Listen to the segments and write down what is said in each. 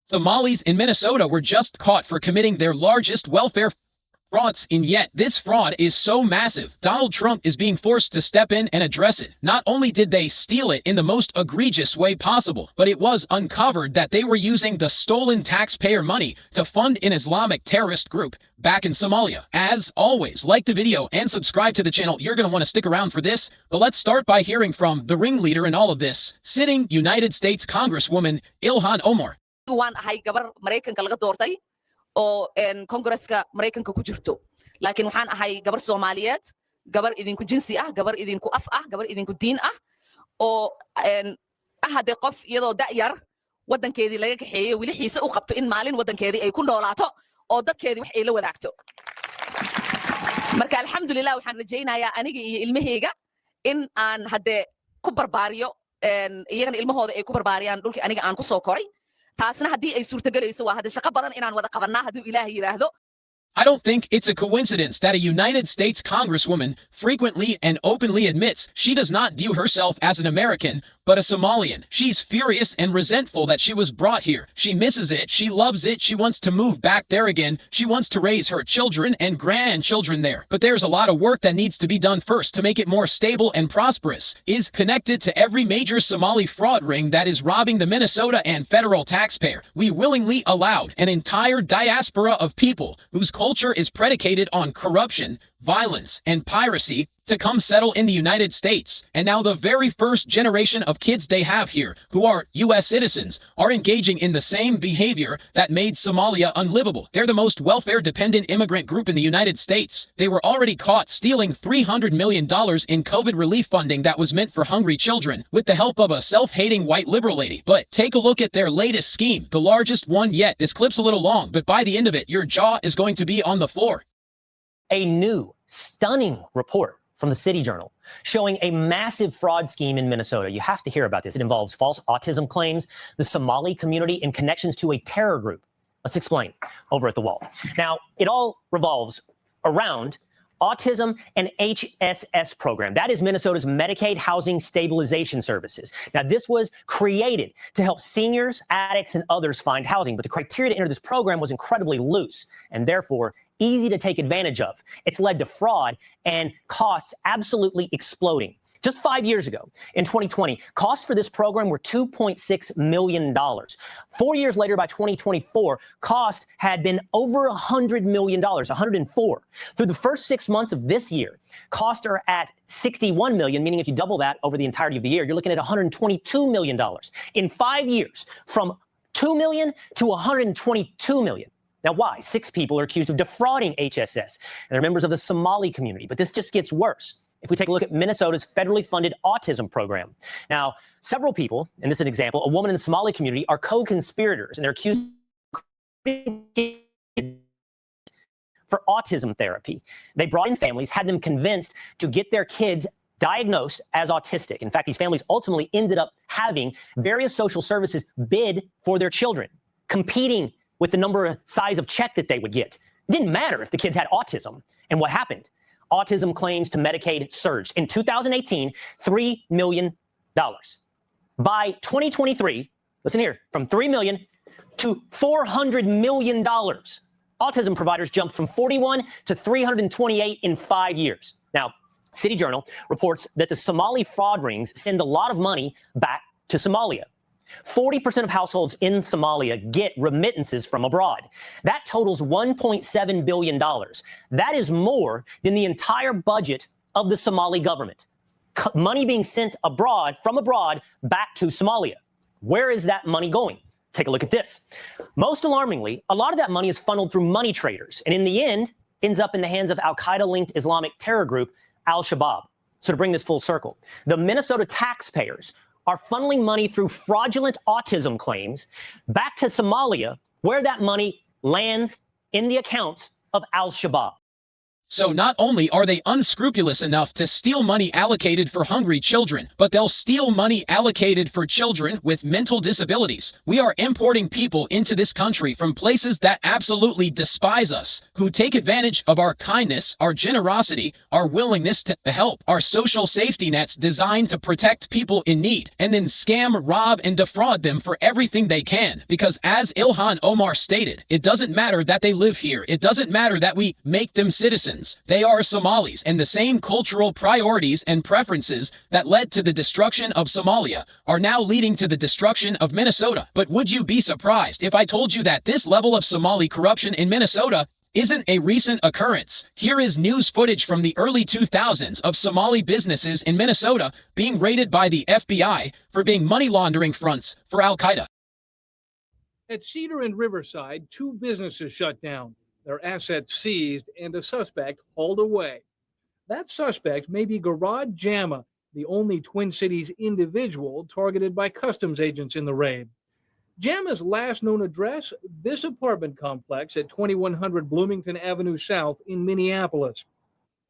Somalis in Minnesota were just caught for committing their largest welfare frauds, and yet this fraud is so massive, Donald Trump is being forced to step in and address it. Not only did they steal it in the most egregious way possible, but it was uncovered that they were using the stolen taxpayer money to fund an Islamic terrorist group back in Somalia. As always, like the video and subscribe to the channel. You're going to want to stick around for this, but let's start by hearing from the ringleader in all of this, sitting United States Congresswoman Ilhan Omar. waan ahay gabar Mareykanka laga doortay oo Congress-ka Mareykanka ku jirto laakiin waxaan ahay gabar Soomaaliyeed gabar idinku jinsi ah gabar idinku af ah gabar idinku diin ah oo ahade qof iyadoo da'yar wadankeedii laga kaxeeyay wili xiise u qabto in maalin wadankeedii ay ku noolaato oo dadkeedii wax ay la wadaagto marka alxamdulillah waxaan rajaynayaa aniga iyo ilmahayga in aan hade ku barbaariyo iyagana ilmahooda ay ku barbaariyaan dhulkii aniga aan ku soo koray taasna hadii ay suurtagelayso waa hada shaqo badan inaan wada qabanaa haduu Ilaahay yiraahdo. I don't think it's a coincidence that a United States Congresswoman frequently and openly admits she does not view herself as an American, but a Somalian. She's furious and resentful that she was brought here. She misses it. She loves it. She wants to move back there again. She wants to raise her children and grandchildren there. But there's a lot of work that needs to be done first to make it more stable and prosperous. Is connected to every major Somali fraud ring that is robbing the Minnesota and federal taxpayer. We willingly allowed an entire diaspora of people whose culture is predicated on corruption, violence, and piracy to come settle in the United States. And now the very first generation of kids they have here, who are U.S. citizens, are engaging in the same behavior that made Somalia unlivable. They're the most welfare-dependent immigrant group in the United States. They were already caught stealing $300 million in COVID relief funding that was meant for hungry children, with the help of a self-hating white liberal lady. But take a look at their latest scheme, the largest one yet. This clip's a little long, but by the end of it, your jaw is going to be on the floor. A new, stunning report from the City Journal showing a massive fraud scheme in Minnesota. You have to hear about this. It involves false autism claims, the Somali community, and connections to a terror group. Let's explain over at The Wall. Now, it all revolves around autism and HSS program. That is Minnesota's Medicaid Housing Stabilization Services. Now, this was created to help seniors, addicts, and others find housing, but the criteria to enter this program was incredibly loose and therefore easy to take advantage of. It's led to fraud and costs absolutely exploding. Just 5 years ago, in 2020, costs for this program were $2.6 million. 4 years later, by 2024, costs had been over $100 million, 104. Through the first 6 months of this year, costs are at $61 million, meaning if you double that over the entirety of the year, you're looking at $122 million. In 5 years, from $2 million to $122 million. Now, why? 6 people are accused of defrauding HSS, and they're members of the Somali community. But this just gets worse. If we take a look at Minnesota's federally funded autism program. Now, several people, and this is an example, a woman in the Somali community, are co-conspirators, and they're accused for autism therapy. They brought in families, had them convinced to get their kids diagnosed as autistic. In fact, these families ultimately ended up having various social services bid for their children, competing with the number of size of check that they would get. It didn't matter if the kids had autism. And what happened? Autism claims to Medicaid surged. In 2018, $3 million. By 2023, listen here, from $3 million to $400 million. Autism providers jumped from 41 to 328 in 5 years. Now, City Journal reports that the Somali fraud rings send a lot of money back to Somalia. 40% of households in Somalia get remittances from abroad. That totals $1.7 billion. That is more than the entire budget of the Somali government. Money being sent abroad, from abroad, back to Somalia. Where is that money going? Take a look at this. Most alarmingly, a lot of that money is funneled through money traders, and in the end, ends up in the hands of Al-Qaeda-linked Islamic terror group Al-Shabaab. So to bring this full circle, the Minnesota taxpayers are funneling money through fraudulent autism claims back to Somalia, where that money lands in the accounts of Al-Shabaab. So not only are they unscrupulous enough to steal money allocated for hungry children, but they'll steal money allocated for children with mental disabilities. We are importing people into this country from places that absolutely despise us, who take advantage of our kindness, our generosity, our willingness to help, our social safety nets designed to protect people in need, and then scam, rob, and defraud them for everything they can. Because as Ilhan Omar stated, it doesn't matter that they live here. It doesn't matter that we make them citizens. They are Somalis, and the same cultural priorities and preferences that led to the destruction of Somalia are now leading to the destruction of Minnesota. But would you be surprised if I told you that this level of Somali corruption in Minnesota isn't a recent occurrence? Here is news footage from the early 2000s of Somali businesses in Minnesota being raided by the FBI for being money laundering fronts for Al-Qaeda. At Cedar and Riverside, 2 businesses shut down, their assets seized, and a suspect hauled away. That suspect may be Garad Jama, the only Twin Cities individual targeted by customs agents in the raid. Jama's last known address, this apartment complex at 2100 Bloomington Avenue South in Minneapolis.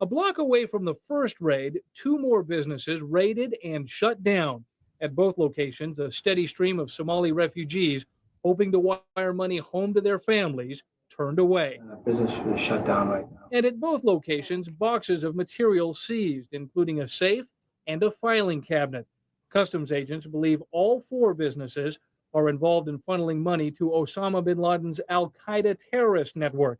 A block away from the first raid, 2 more businesses raided and shut down. At both locations, a steady stream of Somali refugees hoping to wire money home to their families turned away. Business is shut down right now. And at both locations, boxes of material seized, including a safe and a filing cabinet. Customs agents believe all 4 businesses are involved in funneling money to Osama bin Laden's Al-Qaeda terrorist network.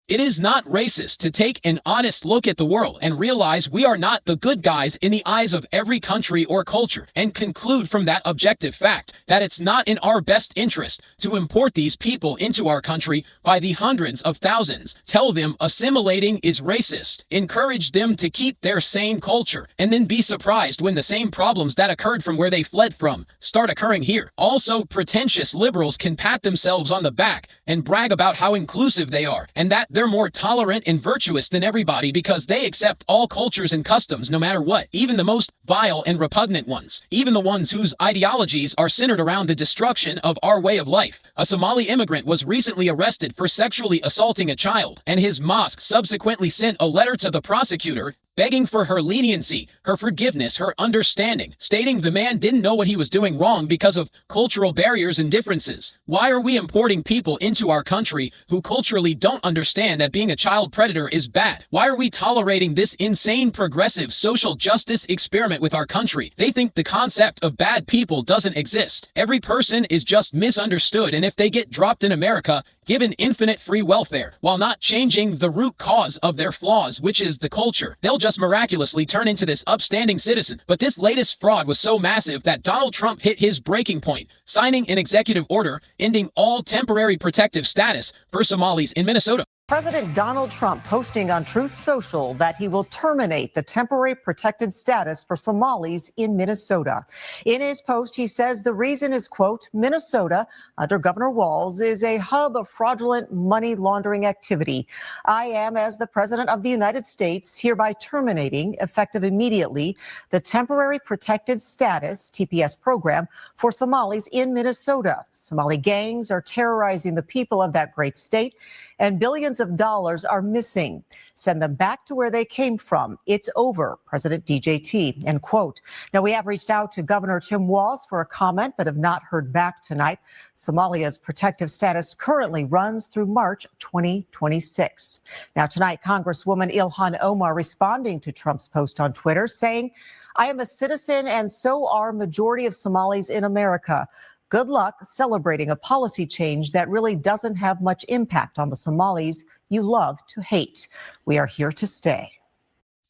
It is not racist to take an honest look at the world and realize we are not the good guys in the eyes of every country or culture, and conclude from that objective fact that it's not in our best interest to import these people into our country by the hundreds of thousands. Tell them assimilating is racist. Encourage them to keep their same culture, and then be surprised when the same problems that occurred from where they fled from start occurring here. Also, pretentious liberals can pat themselves on the back and brag about how inclusive they are, and that they're more tolerant and virtuous than everybody because they accept all cultures and customs no matter what, even the most vile and repugnant ones, even the ones whose ideologies are centered around the destruction of our way of life. A Somali immigrant was recently arrested for sexually assaulting a child, and his mosque subsequently sent a letter to the prosecutor begging for her leniency, her forgiveness, her understanding, stating the man didn't know what he was doing wrong because of cultural barriers and differences. Why are we importing people into our country who culturally don't understand that being a child predator is bad? Why are we tolerating this insane progressive social justice experiment with our country? They think the concept of bad people doesn't exist. Every person is just misunderstood, and if they get dropped in America, given infinite free welfare, while not changing the root cause of their flaws, which is the culture, they'll just miraculously turn into this upstanding citizen. But this latest fraud was so massive that Donald Trump hit his breaking point, signing an executive order ending all temporary protective status for Somalis in Minnesota. President Donald Trump posting on Truth Social that he will terminate the temporary protected status for Somalis in Minnesota. In his post, he says the reason is, quote, Minnesota, under Governor Walz, is a hub of fraudulent money laundering activity. I am, as the President of the United States, hereby terminating, effective immediately, the temporary protected status, TPS program, for Somalis in Minnesota. Somali gangs are terrorizing the people of that great state, and billions of dollars are missing. Send them back to where they came from. It's over, President DJT, end quote. Now, we have reached out to Governor Tim Walz for a comment, but have not heard back tonight. Somalia's protective status currently runs through March 2026. Now, tonight, Congresswoman Ilhan Omar responding to Trump's post on Twitter, saying, I am a citizen and so are majority of Somalis in America. Good luck celebrating a policy change that really doesn't have much impact on the Somalis you love to hate. We are here to stay.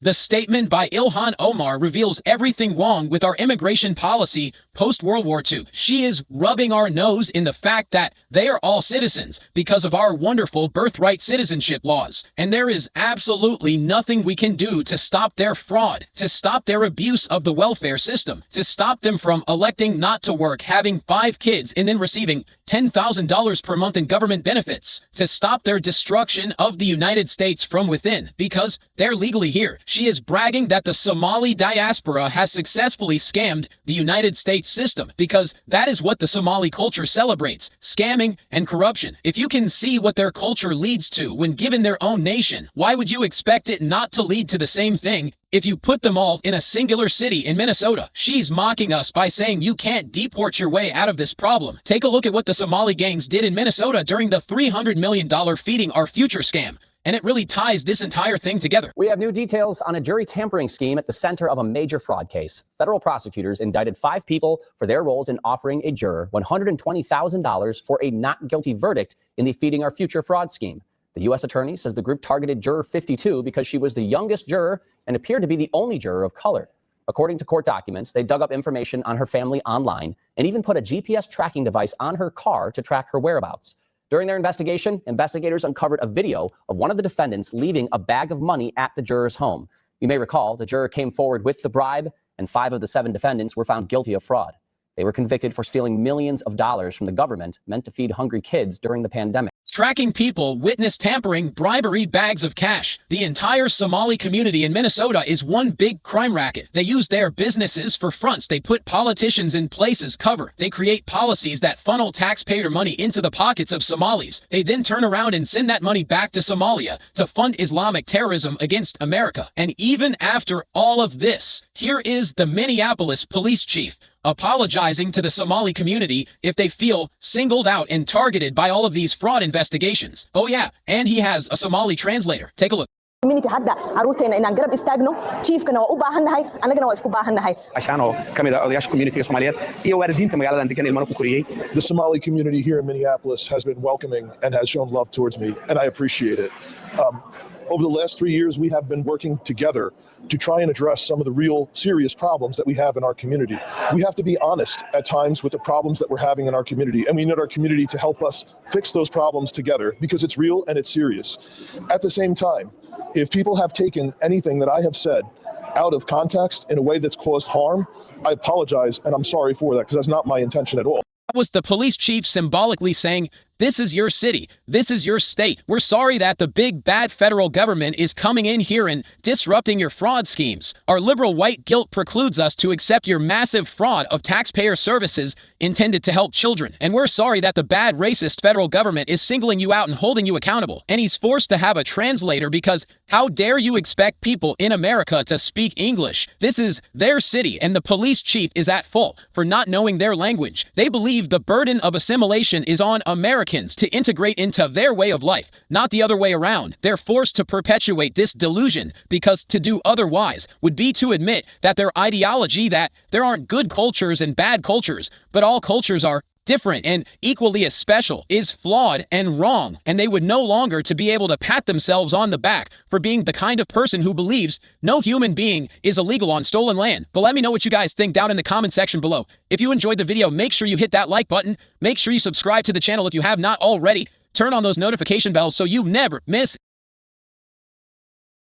The statement by Ilhan Omar reveals everything wrong with our immigration policy post-World War II. She is rubbing our nose in the fact that they are all citizens because of our wonderful birthright citizenship laws. And there is absolutely nothing we can do to stop their fraud, to stop their abuse of the welfare system, to stop them from electing not to work, having 5 kids, and then receiving $10,000 per month in government benefits, to stop their destruction of the United States from within because they're legally here. She is bragging that the Somali diaspora has successfully scammed the United States system because that is what the Somali culture celebrates, scamming and corruption. If you can see what their culture leads to when given their own nation, why would you expect it not to lead to the same thing if you put them all in a singular city in Minnesota? She's mocking us by saying you can't deport your way out of this problem. Take a look at what the Somali gangs did in Minnesota during the $300 million Feeding Our Future scam. And it really ties this entire thing together. We have new details on a jury tampering scheme at the center of a major fraud case. Federal prosecutors indicted 5 people for their roles in offering a juror $120,000 for a not guilty verdict in the Feeding Our Future fraud scheme. The U.S. attorney says the group targeted juror 52 because she was the youngest juror and appeared to be the only juror of color. According to court documents, they dug up information on her family online and even put a GPS tracking device on her car to track her whereabouts. During their investigation, investigators uncovered a video of one of the defendants leaving a bag of money at the juror's home. You may recall the juror came forward with the bribe, and 5 of the 7 defendants were found guilty of fraud. They were convicted for stealing millions of dollars from the government meant to feed hungry kids during the pandemic. Tracking people, witness tampering, bribery, bags of cash. The entire Somali community in Minnesota is one big crime racket. They use their businesses for fronts. They put politicians in places cover. They create policies that funnel taxpayer money into the pockets of Somalis. They then turn around and send that money back to Somalia to fund Islamic terrorism against America. And even after all of this, here is the Minneapolis police chief apologizing to the Somali community if they feel singled out and targeted by all of these fraud investigations. Oh yeah, and he has a Somali translator. Take a look. community hadda caruurteena inaan garab istaagno chiefkana waa u baahannahay anagana waa isku baahannahay عشان oo kamid ah odayaasha community Soomaaliyeed iyo waalidiinta magaaladan degan ilmaha ku koriyay. The Somali community here in Minneapolis has been welcoming and has shown love towards me, and I appreciate it. Over the last 3 years, we have been working together to try and address some of the real serious problems that we have in our community. We have to be honest at times with the problems that we're having in our community, and we need our community to help us fix those problems together because it's real and it's serious. At the same time, if people have taken anything that I have said out of context in a way that's caused harm, I apologize, and I'm sorry for that because that's not my intention at all. That was the police chief symbolically saying, this is your city. This is your state. We're sorry that the big bad federal government is coming in here and disrupting your fraud schemes. Our liberal white guilt precludes us to accept your massive fraud of taxpayer services intended to help children. And we're sorry that the bad racist federal government is singling you out and holding you accountable. And he's forced to have a translator because how dare you expect people in America to speak English? This is their city, and the police chief is at fault for not knowing their language. They believe the burden of assimilation is on Americans to integrate into their way of life, not the other way around. They're forced to perpetuate this delusion because to do otherwise would be to admit that their ideology that there aren't good cultures and bad cultures, but all cultures are different and equally as special is flawed and wrong, and they would no longer to be able to pat themselves on the back for being the kind of person who believes no human being is illegal on stolen land. But let me know what you guys think down in the comment section below. If you enjoyed the video, make sure you hit that like button. Make sure you subscribe to the channel if you have not already. Turn on those notification bells so you never miss